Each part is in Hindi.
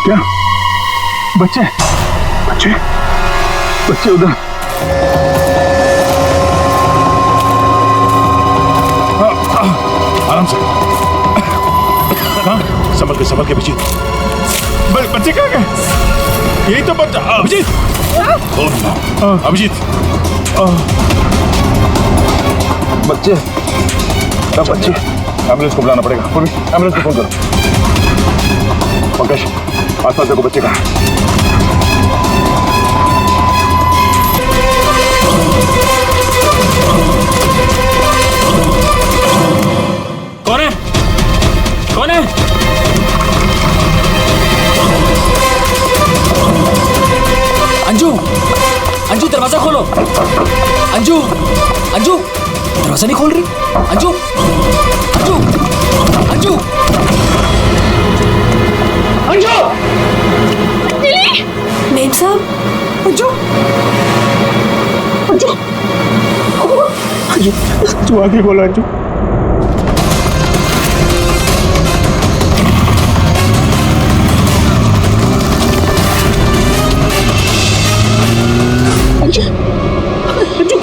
क्या बच्चे बच्चे बच्चे उधर। आराम से, संभल के अभिजीत। बच्चे कहाँ गए? यही तो बच्चा। अभिजीत, अभिजीत, बच्चे बच्चे, एम्बुलेंस को बुलाना पड़ेगा। एम्बुलेंस को फोन करो। पंकज, आसपास देखो बच्चे कहाँ। कौन है? कौन है? अंजू, अंजू दरवाजा खोलो। अंजू, अंजू दरवाजा नहीं खोल रही। अंजू, अंजू, अंजू, अंजू। मेम साहब, अंजू, अंजू, अंजू आगे बोलो। अंजू,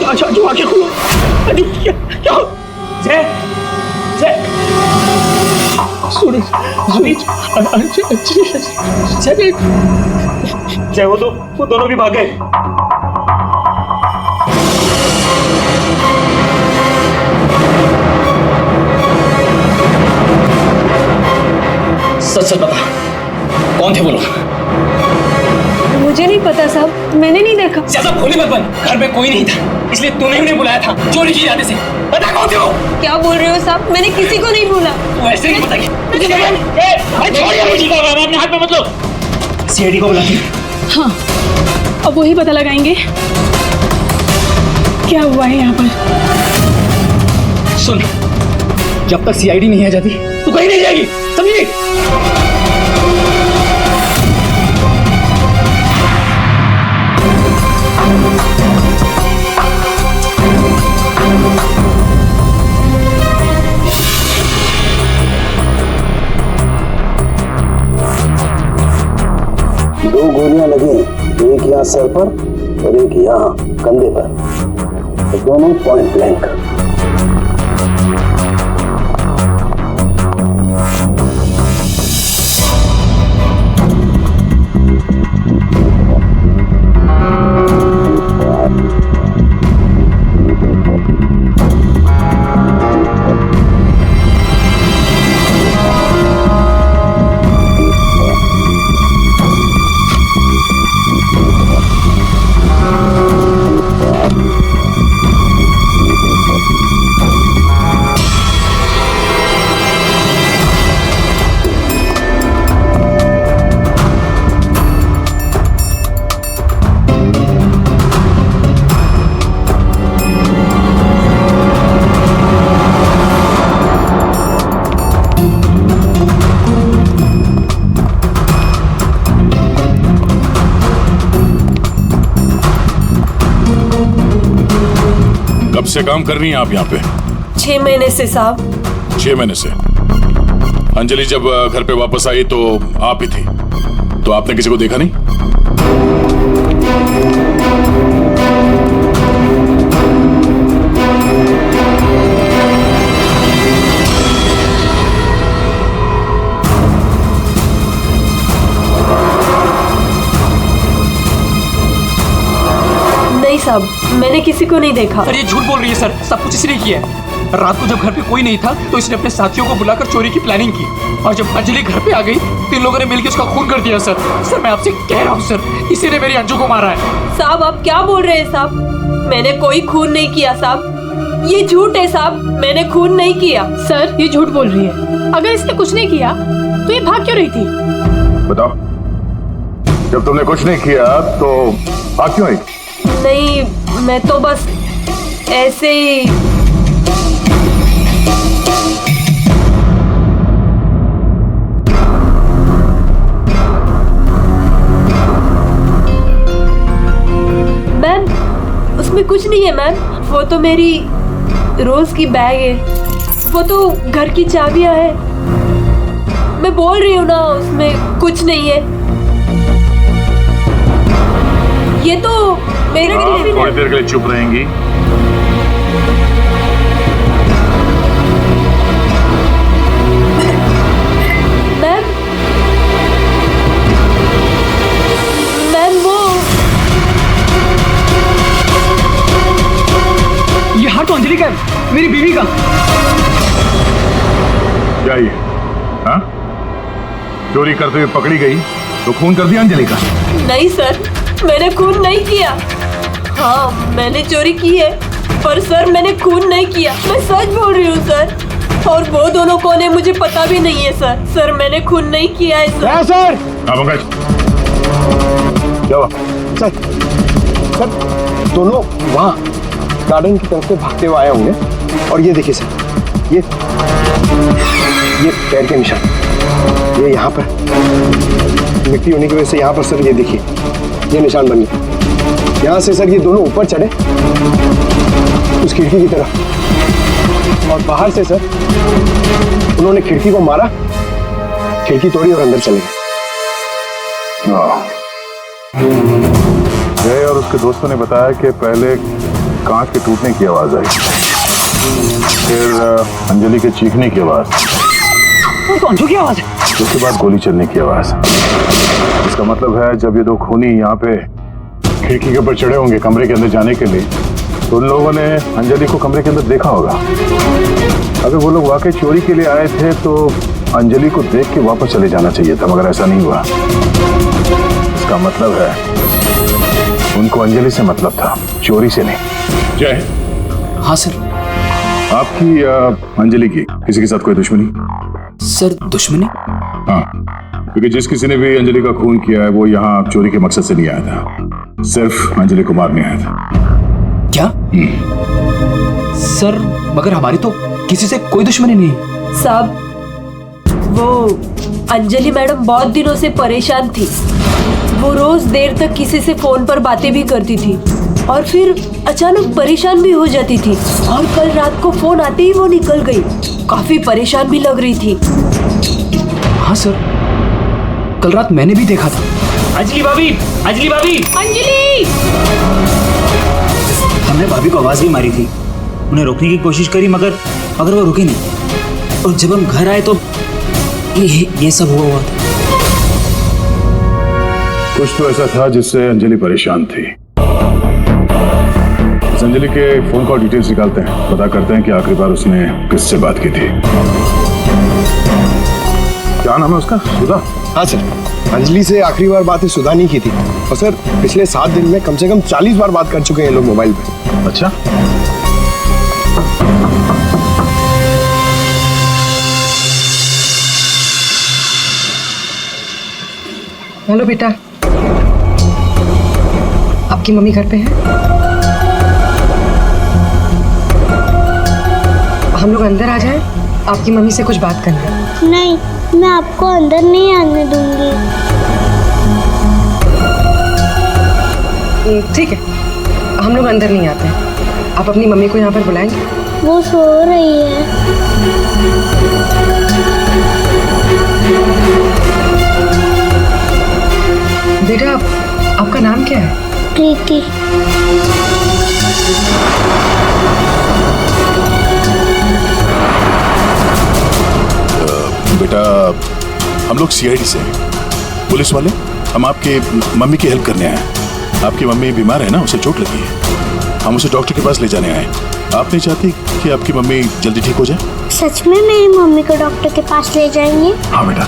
अंजू आगे खोलो। अंजू क्या? जय जय जय, वो दोनों भी भाग गए। सच सच बता, कौन थे वो लोग? मुझे नहीं पता साहब, मैंने नहीं देखा। ज्यादा भोली मत बन, घर में कोई नहीं था इसलिए तूने उन्हें बुलाया था चोरी की इरादे से। बता कौन थे वो? क्या बोल रहे हो साहब? मैंने किसी को नहीं बोला। तू ऐसे नहीं बताएगी। अपने हाथ में मत लो। सीआईडी को बुलाती। हाँ, अब वही पता लगाएंगे क्या हुआ है यहाँ पर। सुन, जब तक सीआईडी नहीं आ जाती तू कहीं नहीं जाएगी, समझी? दो गोलियां लगी, एक यहाँ सर पर और एक यहाँ कंधे पर, दोनों पॉइंट ब्लैंक। कब से काम कर रही हैं आप यहाँ पे? 6 महीने से साहब। 6 महीने से? अंजलि जब घर पे वापस आई तो आप ही थी, तो आपने किसी को देखा नहीं? नहीं साहब, मैंने किसी को नहीं देखा। सर ये झूठ बोल रही है सर, सब कुछ इसने किया है। रात को जब घर पे कोई नहीं था तो इसने अपने साथियों को बुलाकर चोरी की प्लानिंग की, और जब अंजलि घर पे आ गई तो इन लोगों ने मिलकर उसका खून कर दिया। सर सर मैं आपसे कह रहा हूँ सर, इसी ने मेरी अंजू को मारा है। साहब आप क्या बोल रहे हैं साहब? मैंने कोई खून नहीं किया साहब, ये झूठ है साहब, मैंने खून नहीं किया। सर ये झूठ बोल रही है, अगर इसने कुछ नहीं किया तो ये भाग क्यों रही थी? बताओ, जब तुमने कुछ नहीं किया तो भाग क्यों रही? नहीं, मैं तो बस ऐसे ही। मैम, उसमें कुछ नहीं है मैम, वो तो मेरी रोज की बैग है, वो तो घर की चाबियां है। मैं बोल रही हूँ ना, उसमें कुछ नहीं है। ये तो मेरा आप टिफिन थोड़ी है। देर के लिए चुप रहेंगी? मैम, मैम वो ये हाथ तो अंजलि का है, मेरी बीवी का। क्या ये? हाँ? चोरी करते हुए पकड़ी गई तो खून कर दिया अंजलि का? नहीं सर, मैंने खून नहीं किया। हाँ, मैंने चोरी की है, पर सर मैंने खून नहीं किया। मैं सच बोल रही हूँ सर। और वो दोनों कौन है मुझे पता भी नहीं है सर। सर मैंने खून नहीं किया है सर। सर हाँ पंकज, क्या हुआ? सर सर दोनों वहाँ गार्डन की तरफ से भागते हुए आए होंगे। और ये देखिए सर, ये पैर के निशान, ये यहाँ पर मिट्टी होने की वजह से यहाँ पर सर ये देखिए ये निशान बन गए। यहाँ से सर ये दोनों ऊपर चढ़े उस खिड़की की तरफ, और बाहर से सर उन्होंने खिड़की को मारा, खिड़की तोड़ी और अंदर चले गए। जय और उसके दोस्तों ने बताया कि पहले कांच के टूटने की आवाज आई, फिर अंजलि के चीखने की आवाज, अंजू की आवाज है। उसके बाद गोली चलने की आवाज। इसका मतलब है जब ये दो खूनी यहाँ पे खिड़की के ऊपर चढ़े होंगे कमरे के अंदर जाने के लिए, तो उन लोगों ने अंजलि को कमरे के अंदर देखा होगा। अगर वो लोग वाकई चोरी के लिए आए थे तो अंजलि को देख के वापस चले जाना चाहिए था, मगर ऐसा नहीं हुआ। इसका मतलब है उनको अंजलि से मतलब था, चोरी से नहीं। जय, हाँ सर। आपकी अंजलि की किसी के साथ कोई दुश्मनी? सर दुश्मनी? हाँ, क्योंकि जिस किसी ने भी अंजलि का खून किया है वो यहाँ चोरी के मकसद से नहीं आया था, सिर्फ अंजलि को मारने आया था। क्या? सर मगर हमारी तो किसी से कोई दुश्मनी नहीं। साहब, वो अंजलि मैडम बहुत दिनों से परेशान थी। वो रोज देर तक किसी से फोन पर बातें भी करती थी और फिर अचानक परेशान भी हो जाती थी। और कल रात को फोन आते ही वो निकल गई। काफी परेशान भी लग रही थी। हाँ सर, कल रात मैंने भी देखा था। अंजलि भाभी, अंजलि भाभी। अंजलि! हमने भाभी को आवाज भी मारी थी, उन्हें रोकने की कोशिश करी मगर वो रुके नहीं। और जब हम घर आए तो ये सब हुआ था। कुछ तो ऐसा था जिससे अंजलि परेशान थी। इस अंजलि के फोन कॉल डिटेल्स निकालते हैं, पता करते हैं कि आखिरी बार उसने किससे बात की थी। क्या नाम है उसका? सुधा? हाँ सर, अंजलि से आखिरी बार बात सुधा नहीं की थी। और सर पिछले 7 दिन में कम से कम 40 बार बात कर चुके हैं लोग मोबाइल पे। अच्छा, हेलो बेटा, आपकी मम्मी घर पे है? हम लोग अंदर आ जाएं? आपकी मम्मी से कुछ बात करना है। नहीं, मैं आपको अंदर नहीं आने दूंगी। ठीक है, हम लोग अंदर नहीं आते। आप अपनी मम्मी को यहाँ पर बुलाएंगे? वो सो रही है। बेटा, आपका नाम क्या है? प्रीति। बेटा हम लोग सीआईडी से हैं, पुलिस वाले। हम आपके मम्मी की हेल्प करने आए हैं। आपकी मम्मी बीमार है ना, उसे चोट लगी है, हम उसे डॉक्टर के पास ले जाने आए। आप नहीं चाहती कि आपकी मम्मी जल्दी ठीक हो जाए? सच में मेरी मम्मी को डॉक्टर के पास ले जाएंगे? हाँ बेटा।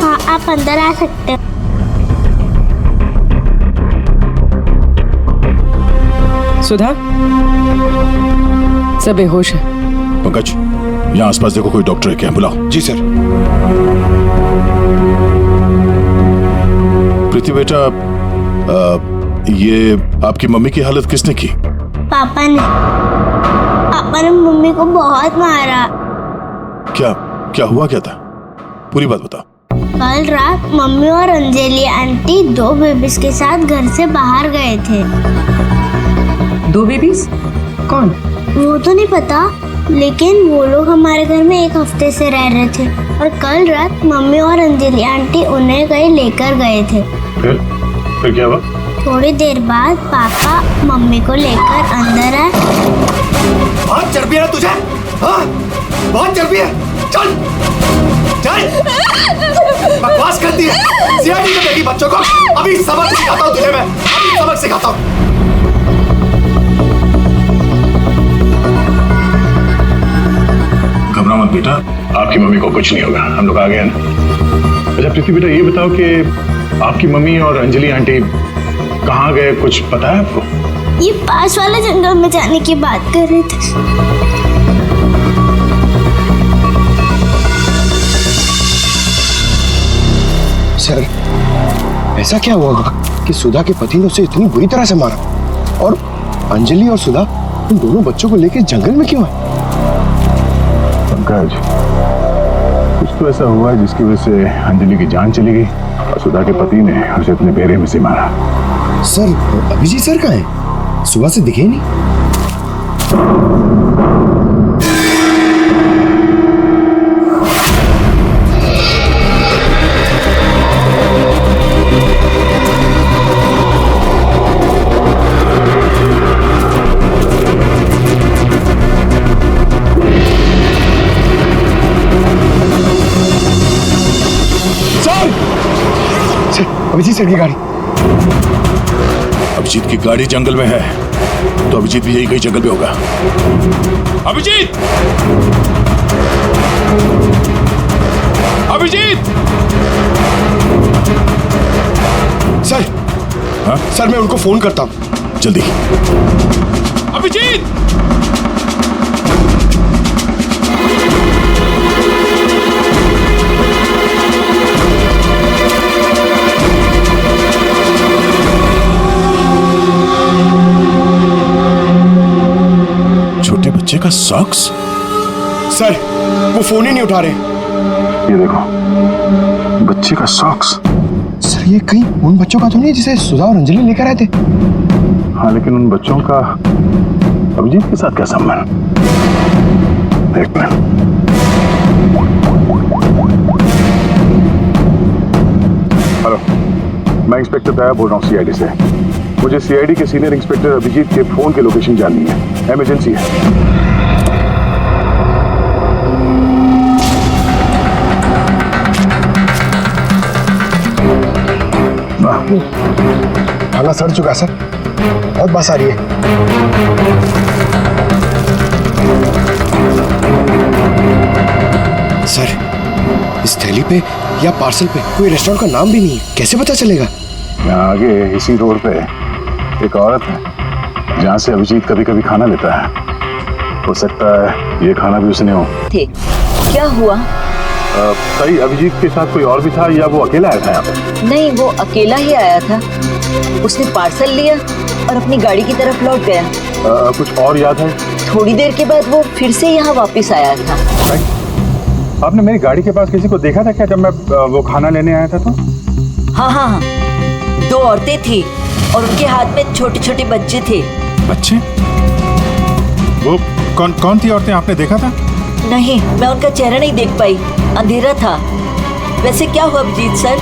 हाँ, आप अंदर आ सकते हो। सुधा, सब बेहोश है। पंकज, यहाँ आसपास देखो कोई डॉक्टर है क्या? बुलाओ। जी सर। प्रीति बेटा, ये आपकी मम्मी की हालत किसने की? पापा ने मम्मी को बहुत मारा। क्या क्या हुआ, क्या था? पूरी बात बताओ। कल रात मम्मी और अंजलि आंटी 2 बेबीज के साथ घर से बाहर गए थे। 2 बेबीज? कौन? वो तो नहीं पता, लेकिन वो लोग हमारे घर में एक हफ्ते से रह रहे थे और कल रात मम्मी और अंजलि आंटी उन्हें कहीं लेकर गए थे। फिर क्या हुआ? थोड़ी देर बाद पापा मम्मी को लेकर अंदर आए। बहुत चर्बी है तुझे, हाँ? बहुत चर्बी है। चल चल, बकवास करती है। सीआईडी में देगी बच्चों को। अभी सबक सिखाता हूँ तुझे मैं, अभी सबक सिखाता हूँ। घबरा मत बेटा, आपकी मम्मी को कुछ नहीं होगा, हम लोग आ गए हैं ना। अच्छा प्रीति बेटा, ये बताओ कि आपकी मम्मी और अंजलि आंटी कहाँ गए, कुछ पता है आपको? ये पास वाले जंगल में जाने की बात कर रहे थे। सर, ऐसा क्या हुआ कि सुधा के पति ने उसे इतनी बुरी तरह से मारा और अंजलि और सुधा उन दोनों बच्चों को लेकर जंगल में क्यों है? पंकज, कुछ तो ऐसा हुआ है जिसकी वजह से अंजलि की जान चली गई और सुधा के पति ने उसे अपने बेरे में से मारा। सर, अभिजीत सर कहाँ है? सुबह से दिखे नहीं। अभिजीत सर की गाड़ी। अभिजीत की गाड़ी जंगल में है, तो अभिजीत भी यही कहीं जंगल में होगा। अभिजीत! अभिजीत! सर, हाँ? सर मैं उनको फोन करता हूँ। जल्दी। अभिजीत! छोटे बच्चे का सॉक्स? सर, वो फोन ही नहीं उठा रहे। ये देखो, बच्चे का सॉक्स। सर, ये कहीं उन बच्चों का तो नहीं जिसे सुधा और अंजलि लेकर आए थे? हाँ, लेकिन उन बच्चों का अभिजीत के साथ क्या संबंध? एक मिनट। हेलो, मैं इंस्पेक्टर दया बोल रहा हूँ सीआईडी से। मुझे सीआईडी के सीनियर इंस्पेक्टर अभिजीत के फोन की लोकेशन जाननी है, इमरजेंसी है। थाना सड़ चुका सर, बहुत बस आ रही है। सर, इस थैली पे या पार्सल पे कोई रेस्टोरेंट का नाम भी नहीं है, कैसे पता चलेगा? यहाँ आगे इसी रोड पे एक औरत है जहाँ से अभिजीत कभी कभी खाना लेता है। हो सकता है ये खाना भी उसने हो। थे क्या हुआ? सही, अभिजीत के साथ कोई और भी था या वो अकेला आया था यहाँ पे? नहीं, वो अकेला ही आया था। उसने पार्सल लिया और अपनी गाड़ी की तरफ लौट गया। कुछ और याद है? थोड़ी देर के बाद वो फिर से यहाँ वापस आया था। आपने मेरी गाड़ी के पास किसी को देखा था क्या जब मैं वो खाना लेने आया था तो? हाँ हाँ हाँ, 2 औरतें थी और उनके हाथ में छोटे छोटे बच्चे थे। बच्चे? वो कौन थी औरतें, आपने देखा था? नहीं, मैं उनका चेहरा नहीं देख पाई, अंधेरा था। वैसे क्या हुआ अभिजीत सर,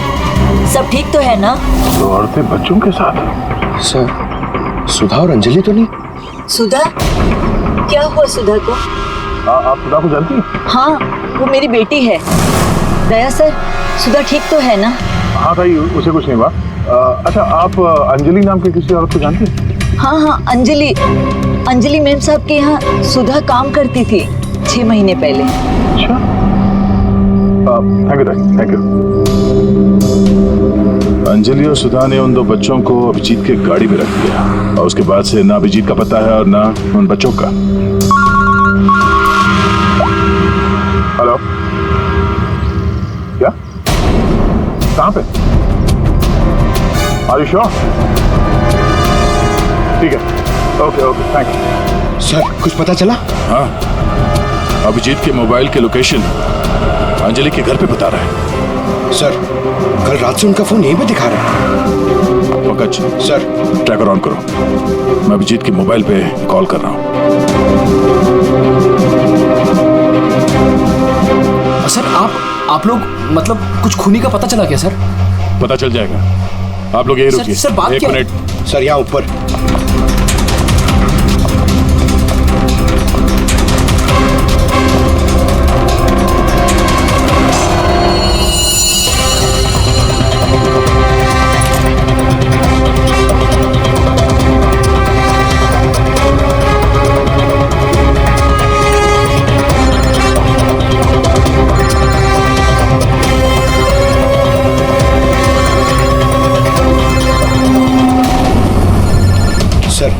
सब ठीक तो है ना? 2 औरतें बच्चों के साथ? सर, सुधा और अंजलि तो नहीं? सुधा? क्या हुआ सुधा को? आप सुधा को जानती हैं? हाँ, वो मेरी बेटी है। दया सर, सुधा ठीक तो है ना? हाँ भाई, उसे कुछ नहीं हुआ। अच्छा, आप अंजलि नाम के किसी औरत को जानती हैं? हाँ हाँ, अंजलि मैम साहब के यहाँ सुधा काम करती थी 6 महीने पहले। अच्छा, थैंक यू। अंजलि और सुधा ने उन 2 बच्चों को अभिजीत के गाड़ी में रख दिया और उसके बाद से ना अभिजीत का पता है और ना उन बच्चों का। हेलो, क्या? कहाँ पे? Are you sure? ठीक है, ओके, थैंक यू। सर, कुछ पता चला? हाँ, अभिजीत के मोबाइल के लोकेशन अंजलि के घर पे बता रहा है। सर, कल रात से उनका फोन यहीं पे दिखा रहा है। पंकज सर। ट्रैकर ऑन करो। मैं अभिजीत के मोबाइल पे कॉल कर रहा हूँ। सर आप लोग मतलब कुछ खूनी का पता चला क्या सर? पता चल जाएगा, आप लोग यही रुकिए। सर, बात एक क्या है? मिनट। सर यहाँ ऊपर। सर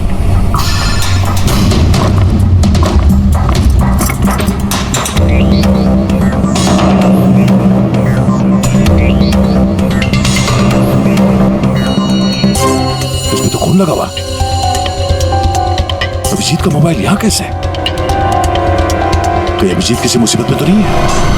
इसमें तो खून लगा हुआ। अभिजीत का मोबाइल यहाँ कैसे? तो ये अभिजीत किसी मुसीबत में तो नहीं है?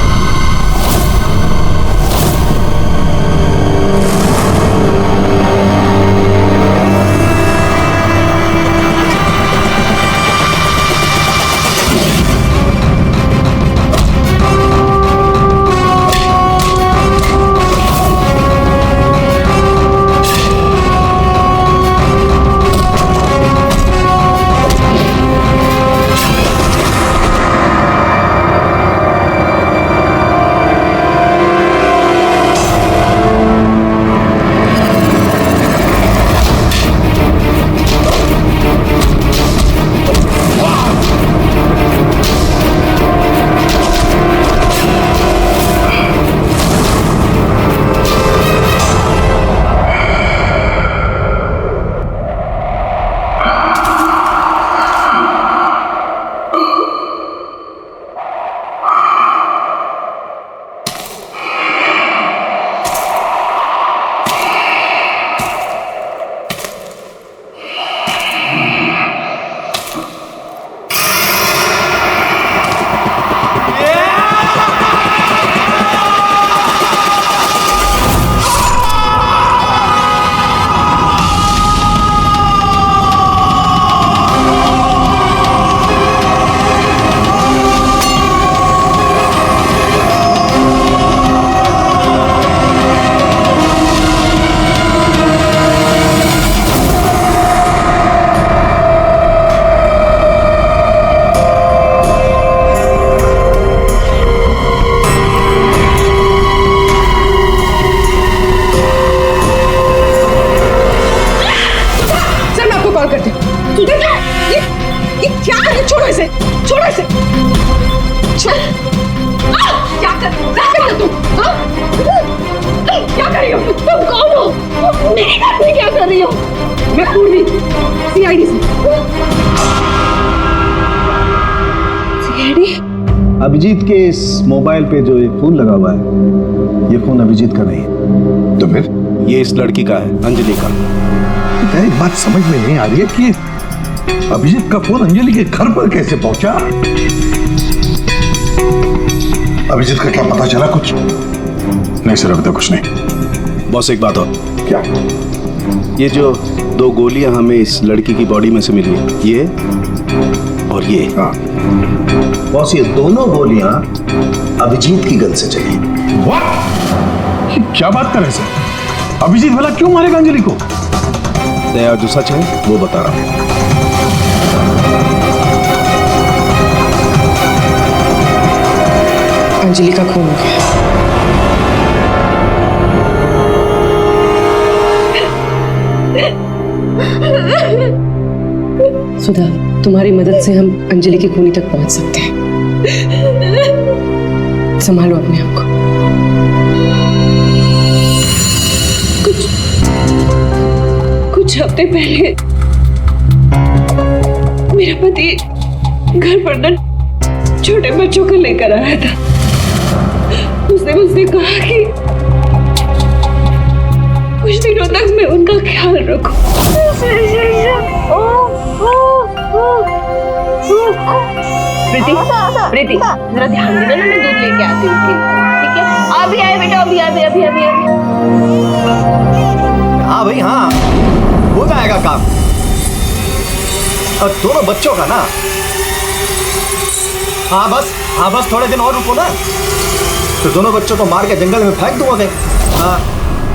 क्या कर रही हो? तुम कौन हो? मेरे घर में क्या कर रही हो? मैं पूर्वी सीआईडी से। सीआईडी? अभिजीत के इस मोबाइल पे जो एक फोन लगा हुआ है, ये फोन अभिजीत का नहीं है। तो फिर ये इस लड़की का है, अंजलि का। एक बात समझ में नहीं आ रही है कि अभिजीत का फोन अंजलि के घर पर कैसे पहुंचा? अभिजीत का क्या पता चला कुछ? नहीं सर, अभी तक कुछ नहीं। बॉस एक बात और। क्या? ये जो दो गोलियां हमें इस लड़की की बॉडी में से मिली, ये और ये। हाँ बॉस, ये दोनों गोलियां अभिजीत की गन से चली। What? क्या बात कर रहे हैं सर? अभिजीत भला क्यों मारेगा अंजलि को? दया जो सच है वो बता रहा हूं। अंजलि का खून हो गया। सुधा, तुम्हारी मदद से हम अंजलि की खूनी तक पहुंच सकते हैं। संभालो अपने आप को। कुछ हफ्ते पहले मेरा पति घर पर न छोटे बच्चों को लेकर आया था। उसने मुझसे कहा कि कुछ दिनों तक मैं उनका ख्याल रखूं। प्रीति, प्रीति, जरा ध्यान देना, मैं दूध लेके आती हूँ, ठीक है? अभी आए बेटा, अभी। हाँ भाई हाँ। का काम। और दोनों बच्चों का ना, हाँ बस थोड़े दिन और रुको ना, तो दोनों बच्चों को मार के जंगल में फेंक दूंगा मैं। हाँ,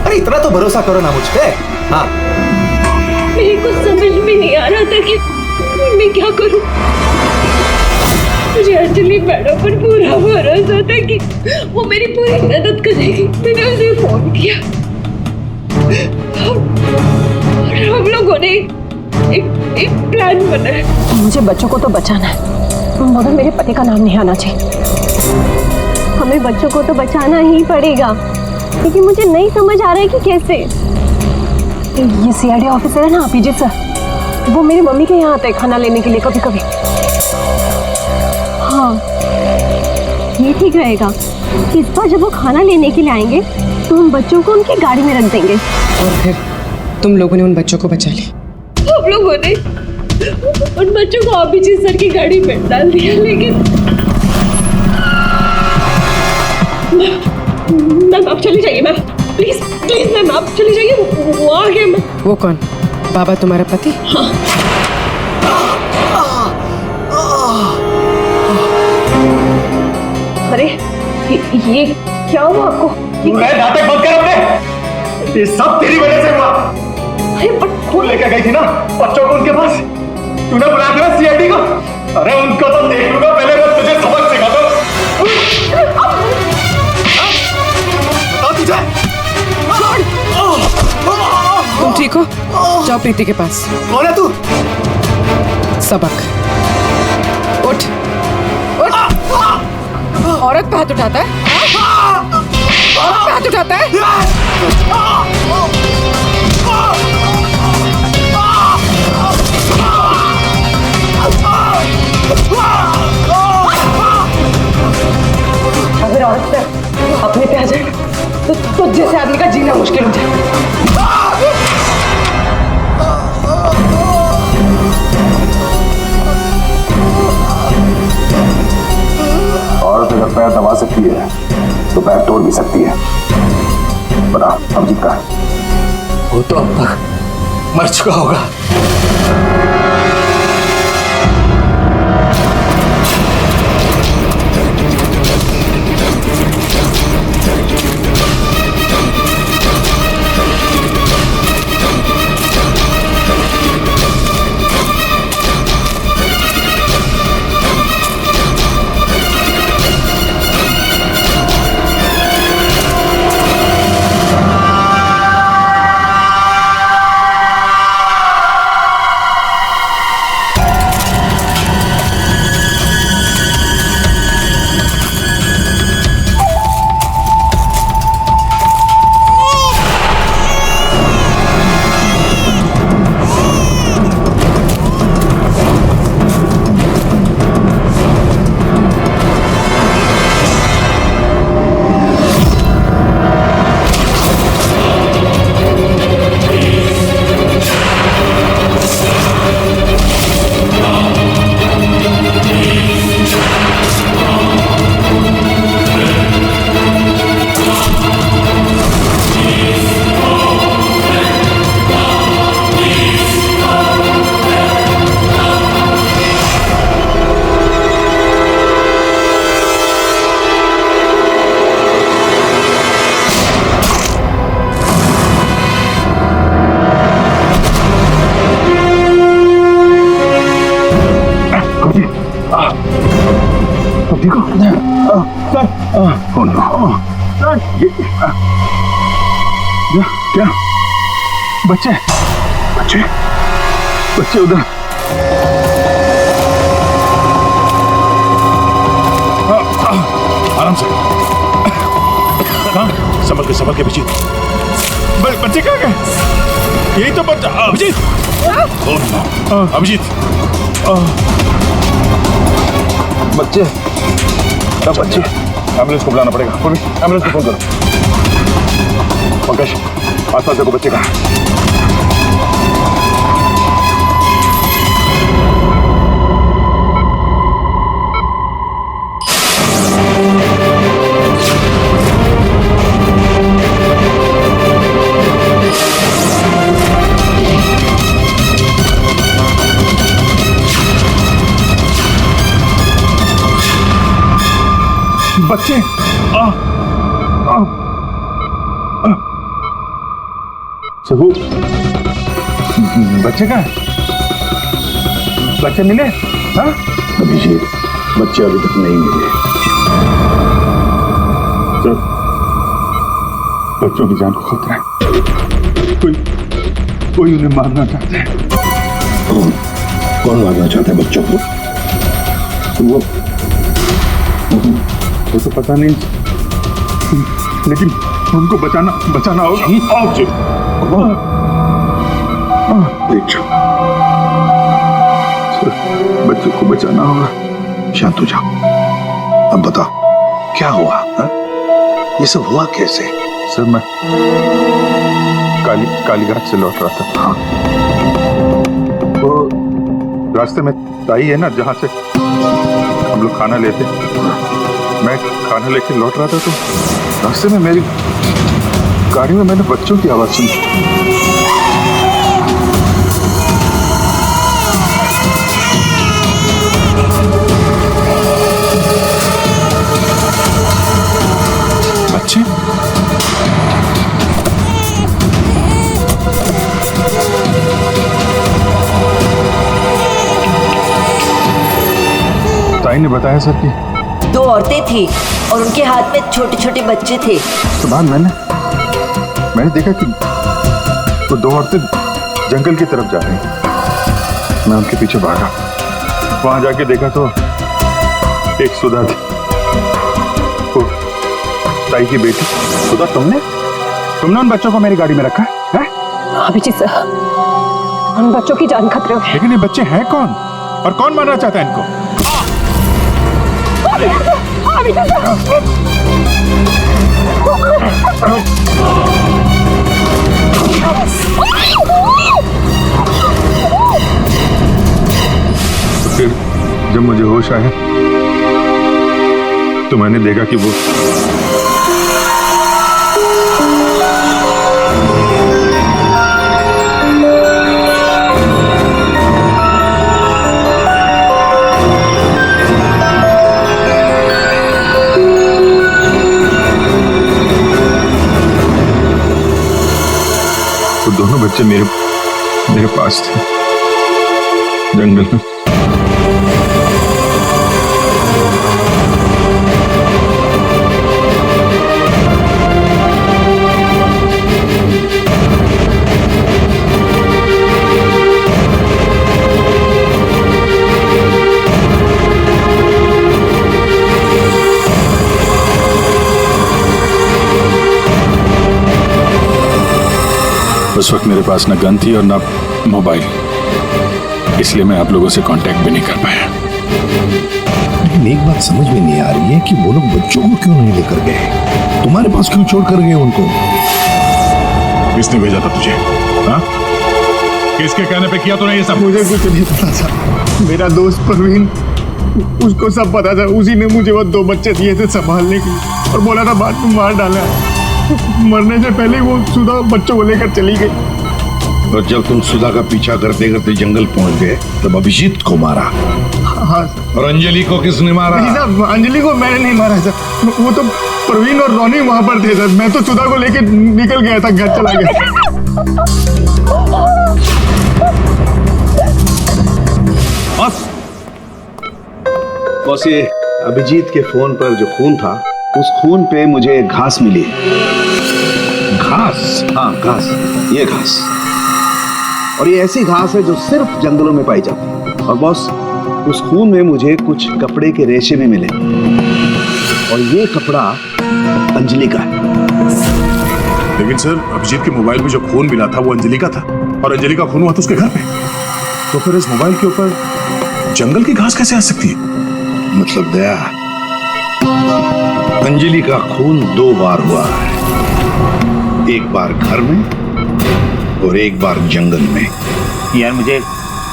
अरे इतना तो भरोसा करो ना मुझ पे। हाँ, मेरे को समझ में नहीं आ रहा था कि मैं क्या करूं। मुझे अंजलि मैडम पर पूरा भरोसा था कि वो मेरी पूरी मदद करेगी। मैंने उसे फोन किया और हम लोगों ने एक प्लान बनाया। मुझे बच्चों को तो बचाना है, मगर मेरे पति का नाम नहीं आना चाहिए। हमें बच्चों को तो बचाना ही पड़ेगा, लेकिन मुझे नहीं समझ आ रहा है कि कैसे। ये सीआईडी ऑफिसर है ना अभिजीत सर, वो मेरी मम्मी के यहाँ आते हैं खाना लेने के लिए कभी कभी। हाँ, ये ठीक रहेगा। इस बार जब वो खाना लेने के लिए आएंगे तो हम बच्चों को उनकी गाड़ी में रख देंगे। और फिर तुम लोगों ने उन बच्चों को बचा लिया। हम लोगों ने उन बच्चों को अभिजीत सर की गाड़ी में डाल दिया, लेकिन मैम आप चली जाइए। मैम प्लीज मैम आप चली जाइए। वो आ गया। मैम वो कौन? बाबा तुम्हारा पति? हाँ। अरे ये क्या हुआ आपको? मैं नाटक बंद कर अपने। ये सब तेरी वजह से हुआ। अरे बट खून लेकर गई थी ना बच्चों को उनके पास, तूने बुला के सीआईडी को। अरे उनको तो देख लूंगा, पहले मैं तुझे सबक सिखा दूं। बताओ तुझे। तुम ठीक हो? जाओ प्रीति के पास। कौन है तू? सबक। उठ। औरत पे हाथ उठाता है? औरत पे हाथ उठाता है? अगर औरत पे अपने पे आ जाए तो जैसे आदमी का जीना मुश्किल हो जाए। औरत अगर पैर दबा सकती है तो पैर तोड़ भी सकती है। बता अभिजीत का है? वो तो अब तक मर चुका होगा। क्या बच्चे बच्चे बच्चे उधर। आराम से। संभल के अभिजीत। बच्चे कहाँ गए? यही तो बच्चा अभिजीत। अभिजीत बच्चे बच्चे एम्बुलेंस को बुलाना पड़ेगा। एम्बुलेंस को फोन करो। पंकज आसपास देखो बच्चे कहाँ। बच्चे सबू, बच्चे कहाँ? बच्चे मिले? हाँ? अभिजीत, बच्चे अभी तक नहीं मिले। सर, बच्चों की जान को खतरा है। कोई उन्हें मारना चाहता है। कौन मारना चाहता है बच्चों को? वो तो पता नहीं, लेकिन उनको बचाना होगा। आओ जी, बच्चों को बचाना होगा। शांत हो जाओ। अब बताओ क्या हुआ? हा? ये सब हुआ कैसे? सर, मैं कालीघाट से लौट रहा था। हाँ। वो रास्ते में ताई है ना, जहाँ से हम लोग खाना लेते, मैं खाना लेके लौट रहा था, तो रास्ते में मेरी गाड़ी में मैंने बच्चों की आवाज सुनी। बच्चे? ताई ने बताया सर कि 2 औरतें थी और उनके हाथ में छोटे छोटे बच्चे थे। तो बाद मैंने देखा कि वो 2 औरतें जंगल की तरफ जा रही हैं। मैं उनके पीछे भागा, वहां जाके देखा तो एक सुधा थी, वो ताई की बेटी। सुधा, तुमने उन बच्चों को मेरी गाड़ी में रखा है? अभिजीत सर, उन बच्चों की जान खतरे में। लेकिन ये बच्चे हैं कौन और कौन मारना चाहता है इनको? तो फिर जब मुझे होश आया तो मैंने देखा कि वो दोनों बच्चे मेरे पास थे जंगल में। उस वक्त मेरे पास ना गन थी और ना मोबाइल, इसलिए मैं आप लोगों से कांटेक्ट भी नहीं कर पाया। लेकिन एक बात समझ में नहीं आ रही है कि वो लोग बच्चों को क्यों नहीं लेकर गए? तुम्हारे पास क्यों छोड़ कर गए उनको? किसने भेजा था तुझे? हाँ? किसके कहने पे किया तूने ये सब? मुझे कुछ नहीं पता था। मेरा दोस्त परवीन, उसको सब पता था। उसी ने मुझे वो 2 बच्चे दिए थे संभालने के लिए और बोला था बाद में मार डाला। मरने से पहले वो सुधा बच्चों को लेकर चली गई। और जब तुम सुधा का पीछा करते करते जंगल पहुंच गए तब अभिजीत को मारा। हाँ। और अंजलि को किसने मारा? नहीं साहब, अंजलि को मैंने नहीं मारा सर। वो तो परवीन और रोनी वहां पर थे सर। मैं तो सुधा को लेकर निकल गया था, घर चला गया। बस ये अभिजीत के फोन पर जो खून था, उस खून पे मुझे घास मिली। घास? हाँ, घास। ये घास, और ये ऐसी घास है जो सिर्फ जंगलों में पाई जाती है। और बॉस, उस खून में मुझे कुछ कपड़े के रेशे भी मिले, और ये कपड़ा अंजलि का है। लेकिन सर, अभिजीत के मोबाइल में जो खून मिला था वो अंजलि का था, और अंजलि का खून हुआ था उसके घर पे। तो फिर इस मोबाइल के ऊपर जंगल की घास कैसे आ सकती है? मतलब दया, अंजलि का खून 2 बार हुआ है, एक बार घर में और एक बार जंगल में। यार मुझे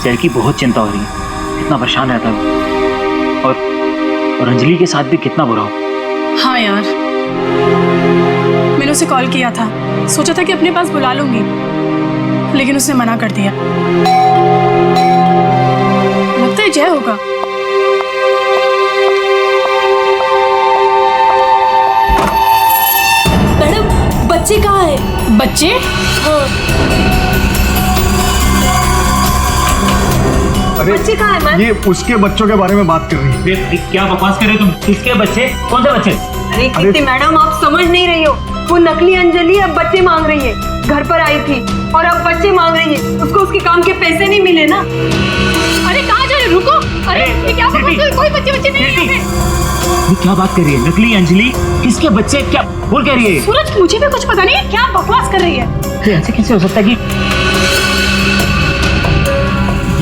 सर की बहुत चिंता हो रही है, कितना परेशान रहता है और अंजलि के साथ भी कितना बुरा हो। हाँ यार, मैंने उसे कॉल किया था, सोचा था कि अपने पास बुला लूंगी, लेकिन उसने मना कर दिया। लगता है जय होगा। बच्चे कहाँ हैं? बच्चे? हाँ। अरे बच्चे कहाँ हैं मैम? ये उसके बच्चों के बारे में बात कर रही है। क्या बकवास कर रहे हो तुम? किसके बच्चे? कौन से बच्चे? अरे कीर्ति मैडम, आप समझ नहीं रही हो। वो नकली अंजलि अब बच्चे मांग रही है। घर पर आई थी और अब बच्चे मांग रही है। उसको उसके काम के पैसे नहीं मिले ना। अरे कहाँ जा रहे हो? रुको। अरे ये क्या बकवास कर रहे हो? कोई बच्चे नहीं है यहाँ पे। ये क्या बात कर रही है? नकली अंजलि? किसके बच्चे? क्या बोल कह रही है? सूरज, मुझे भी कुछ पता नहीं है, क्या बकवास कर रही है। ये ऐसे कैसे हो सकता है कि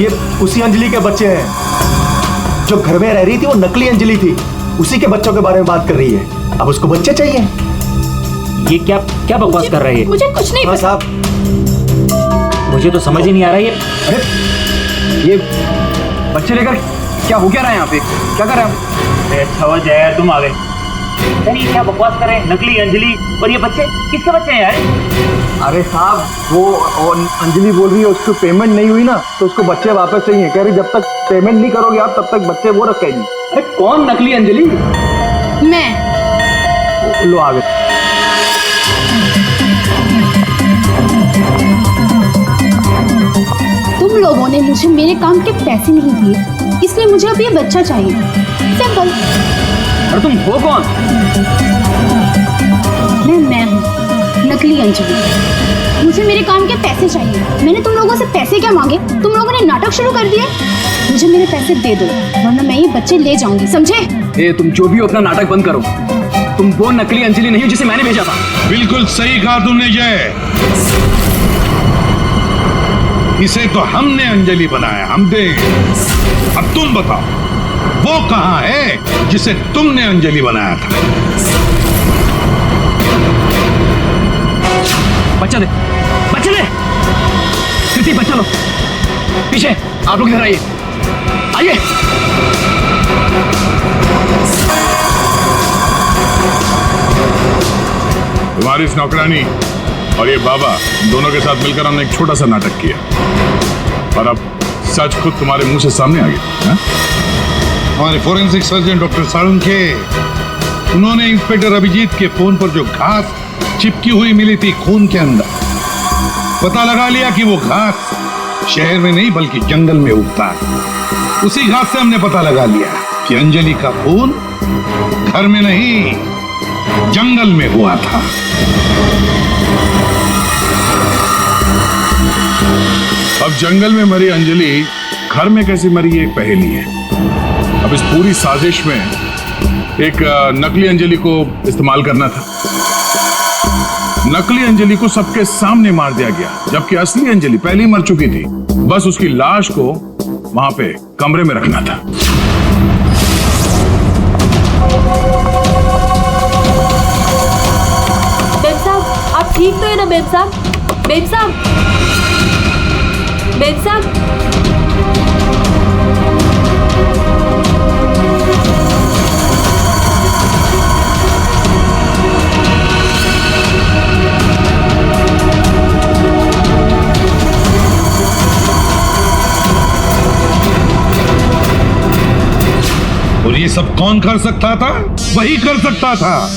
ये उसी अंजलि के बच्चे हैं जो घर में रह रही थी। वो नकली अंजलि थी, उसी के बच्चों के बारे में बात कर रही है। अब उसको बच्चे चाहिए। ये क्या क्या बकवास कर रही है? मुझे कुछ नहीं पता साहब, मुझे तो समझ ही नहीं आ रहा है। अरे ये बच्चे लेकर क्या हो क्या रहा है यहाँ पे? क्या कर रहे हैं? अच्छा हुआ जय यार तुम आ गए। यार ये क्या बकवास कर रहे हैं? नकली अंजलि और ये बच्चे किसके बच्चे हैं यार? अरे साहब, वो अंजलि बोल रही है उसको पेमेंट नहीं हुई ना, तो उसको बच्चे वापस चाहिए। कह रही जब तक पेमेंट नहीं करोगे आप तब तक बच्चे वो रखेगी। अरे कौन नकली अंजलि? मैं। लो आ गए। तुम लोगों ने मुझे मेरे काम के पैसे नहीं दिए, इसलिए मुझे अब ये बच्चा चाहिए। सिंपल। और तुम हो कौन? मैं हूँ नकली अंजलि। मुझे मेरे काम के पैसे चाहिए। मैंने तुम लोगों से पैसे क्या मांगे? तुम लोगों ने नाटक शुरू कर दिया। मुझे मेरे पैसे दे दो, वरना मैं ये बच्चे ले जाऊंगी, समझे? ए, तुम जो भी हो अपना नाटक बंद करो। तुम वो नकली अंजलि नहीं हो जिसे मैंने भेजा था। बिल्कुल सही कहा तुमने जय। इसे तो हमने अंजलि बनाया, हम देंगे। अब तुम बताओ, वो कहाँ है जिसे तुमने अंजलि बनाया था? बच्चा दे, बच्चा दे। कृति, बच्चा लो। पीछे आप लोग इधर आइए, आइए। तुम्हारी इस नौकरानी और ये बाबा दोनों के साथ मिलकर हमने एक छोटा सा नाटक किया, और अब सच खुद तुम्हारे मुंह से सामने आ गया। हमारे फोरेंसिक सर्जन डॉक्टर साळुंखे, उन्होंने इंस्पेक्टर अभिजीत के फोन पर जो घास चिपकी हुई मिली थी खून के अंदर, पता लगा लिया कि वो घास शहर में नहीं बल्कि जंगल में उगता है। उसी घास से हमने पता लगा लिया कि अंजलि का खून घर में नहीं जंगल में हुआ था। अब जंगल में मरी अंजलि घर में कैसे मरी, ये एक पहेली है। अब इस पूरी साजिश में एक नकली अंजलि को इस्तेमाल करना था। नकली अंजलि को सबके सामने मार दिया गया, जबकि असली अंजलि पहले ही मर चुकी थी। बस उसकी लाश को वहां पे कमरे में रखना था। बेन साहब, आप ठीक तो है ना? बेन साहब, बेन साहब, बेन साहब। और ये सब कौन कर सकता था? वही कर सकता था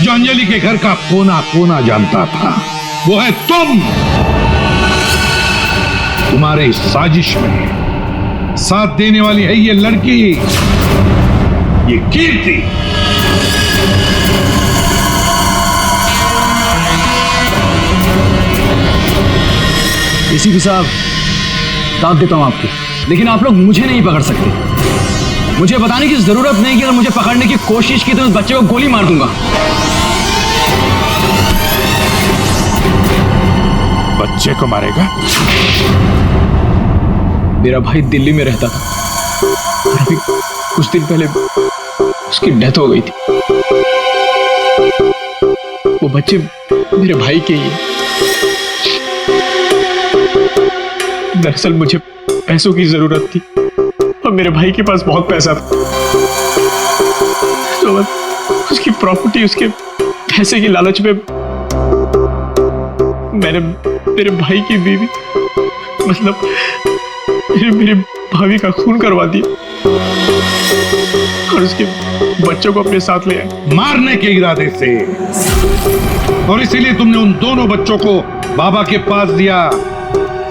जो अंजलि के घर का कोना कोना जानता था। वो है तुम। तुम्हारे इस साजिश में साथ देने वाली है ये लड़की, ये कीर्ति। एसीपी साहब, दाद देता हूं आपकी, लेकिन आप लोग मुझे नहीं पकड़ सकते। मुझे बताने की जरूरत नहीं कि अगर मुझे पकड़ने की कोशिश की तो उस बच्चे को गोली मार दूंगा। बच्चे को मारेगा? मेरा भाई दिल्ली में रहता था और अभी कुछ दिन पहले उसकी डेथ हो गई थी। वो बच्चे मेरे भाई के ही हैं। दरअसल मुझे पैसों की जरूरत थी और मेरे भाई के पास बहुत पैसा था, तो उसकी प्रॉपर्टी, उसके पैसे की लालच में मैंने मेरे भाई की बीवी, मतलब मेरे भाभी का खून करवा दिया। और उसके बच्चों को अपने साथ ले आए मारने के इरादे से। और इसीलिए तुमने उन दोनों बच्चों को बाबा के पास दिया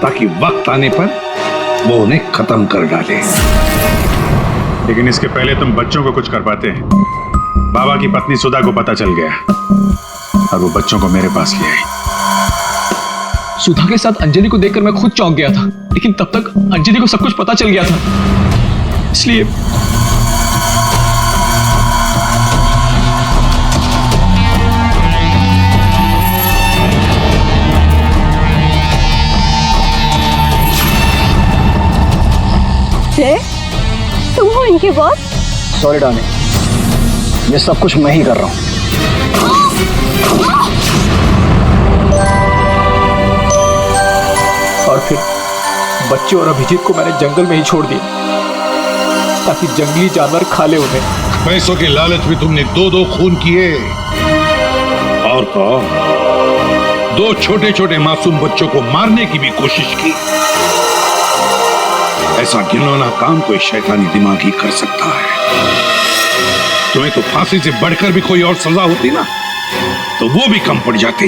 ताकि वक्त आने पर वो उन्हें खत्म कर डाले। लेकिन इसके पहले तुम बच्चों को कुछ कर पाते हैं। बाबा की पत्नी सुधा को पता चल गया और वो बच्चों को मेरे पास ले आई। सुधा के साथ अंजलि को देखकर मैं खुद चौंक गया था, लेकिन तब तक अंजलि को सब कुछ पता चल गया था, इसलिए तुम हो इनके बॉस? सॉरी डार्लिंग, ये सब कुछ मैं ही कर रहा हूँ। और फिर बच्चे और अभिजीत को मैंने जंगल में ही छोड़ दिया ताकि जंगली जानवर खा ले उन्हें। पैसों के लालच में तुमने दो खून किए और तो दो छोटे छोटे मासूम बच्चों को मारने की भी कोशिश की। ऐसा घिनौना काम कोई शैतानी दिमाग ही कर सकता है। तुम्हें तो फांसी से बढ़कर भी कोई और सजा होती ना तो वो भी कम पड़ जाती।